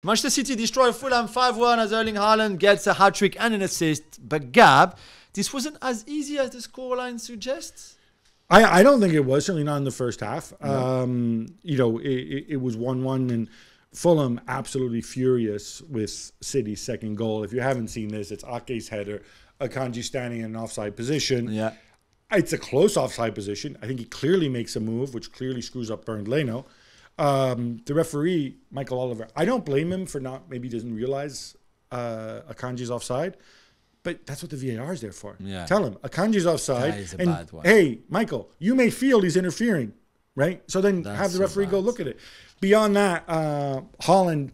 Manchester City destroy Fulham 5-1 as Erling Haaland gets a hat-trick and an assist. But Gab, this wasn't as easy as the scoreline suggests. I don't think it was, certainly not in the first half. No. It was 1-1 and Fulham absolutely furious with City's second goal. If you haven't seen this, it's Ake's header, Akanji standing in an offside position. Yeah. It's a close offside position. I think he clearly makes a move, which clearly screws up Burnley. The referee, Michael Oliver, I don't blame him for maybe doesn't realize Akanji's offside, but that's what the VAR is there for. Yeah. Tell him, Akanji's offside. That is a and bad one. Hey, Michael, you may feel he's interfering, right? So then have the referee go look at it. Beyond that, Haaland,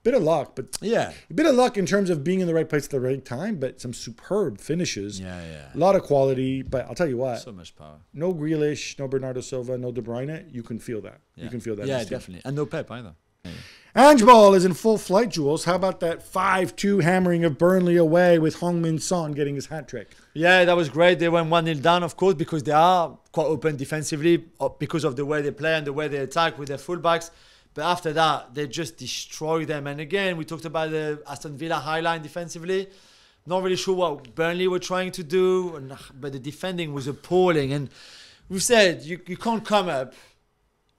bit of luck, but yeah, a bit of luck in terms of being in the right place at the right time, but some superb finishes. Yeah. A lot of quality, but I'll tell you what. So much power. No Grealish, no Bernardo Silva, no De Bruyne. You can feel that. Yeah. You can feel that. Yeah, definitely. And no Pep either. Yeah. Angeball is in full flight, Jules. How about that 5-2 hammering of Burnley away with Heung-min Son getting his hat trick? Yeah, that was great. They went 1-0 down, of course, because they are quite open defensively, because of the way they play and the way they attack with their fullbacks. But after that, they just destroy them. And again, we talked about the Aston Villa high line defensively. Not really sure what Burnley were trying to do, but the defending was appalling. And we've said you can't come up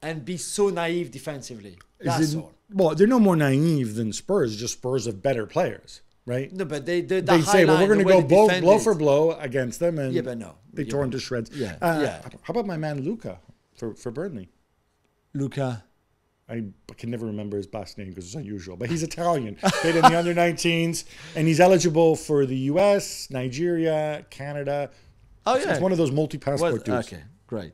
and be so naive defensively. That's all. Well, they're no more naive than Spurs, just Spurs of better players, right? No, but they say, well, we're going to go blow for blow against them. And yeah, but no. They tore into shreds. Yeah. How about my man Luca for Burnley? Luca. I can never remember his last name because it's unusual, but he's Italian. Played in the under-19s, and he's eligible for the US, Nigeria, Canada. Oh, yeah. It's one of those multi-passport dudes. Okay, great.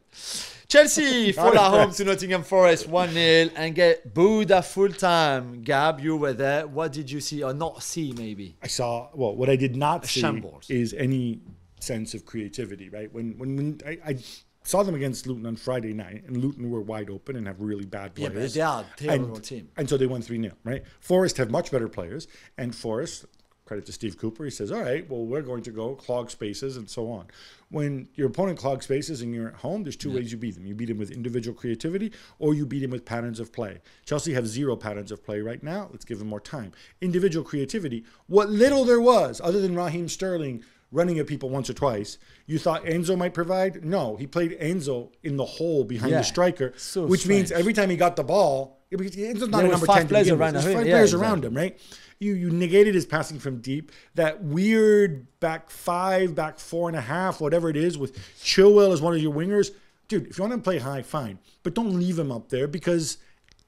Chelsea fall at home to Nottingham Forest 1-0 and get booed at full time. Gab, you were there. What did you see or not see, maybe? I saw, well, what I did not see shambles. is any sense of creativity, right? When I saw them against Luton on Friday night, and Luton were wide open and have really bad players. Yeah, but they are a terrible team. And so they won 3-0, right? Forest have much better players, and Forest, credit to Steve Cooper, he says, all right, well, we're going to go clog spaces and so on. When your opponent clogs spaces and you're at home, there's two ways you beat them. You beat them with individual creativity, or you beat them with patterns of play. Chelsea have 0 patterns of play right now. Let's give them more time. Individual creativity, what little there was, other than Raheem Sterling running at people once or twice, you thought Enzo might provide? No, he played Enzo in the hole behind the striker, which means every time he got the ball, Enzo's not a number 10 to begin with. There's 5 players around him, right? You negated his passing from deep. That weird back 5, back 4.5, whatever it is, with Chilwell as one of your wingers. Dude, if you want to play high, fine. But don't leave him up there because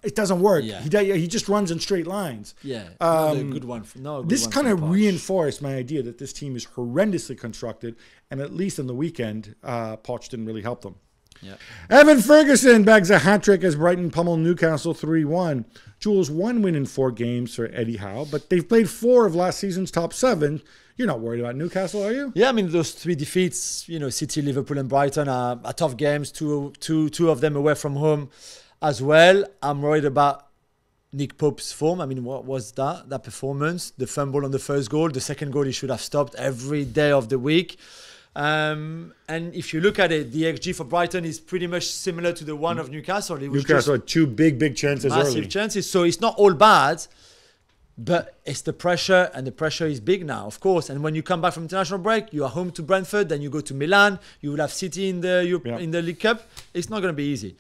it doesn't work. Yeah. He just runs in straight lines. Yeah, not a good one. This kind of reinforced my idea that this team is horrendously constructed, and at least on the weekend, Poch didn't really help them. Yeah. Evan Ferguson bags a hat-trick as Brighton pummel Newcastle 3-1. Jules, 1 win in 4 games for Eddie Howe, but they've played 4 of last season's top 7. You're not worried about Newcastle, are you? Yeah, I mean, those 3 defeats, City, Liverpool, and Brighton are tough games, two of them away from home as well. I'm worried about Nick Pope's form. I mean, what was that performance? The fumble on the first goal, the second goal he should have stopped every day of the week. And if you look at it, the XG for Brighton is pretty much similar to the one of Newcastle. Newcastle had 2 big chances massive early. Chances. So it's not all bad, but it's the pressure, and the pressure is big now, of course. And when you come back from international break, you are home to Brentford, then you go to Milan. You will have City in the League Cup. It's not going to be easy.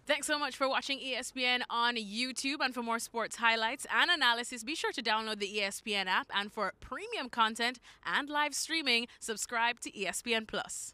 Thanks so much for watching ESPN on YouTube. And for more sports highlights and analysis, be sure to download the ESPN app. And for premium content and live streaming, subscribe to ESPN Plus.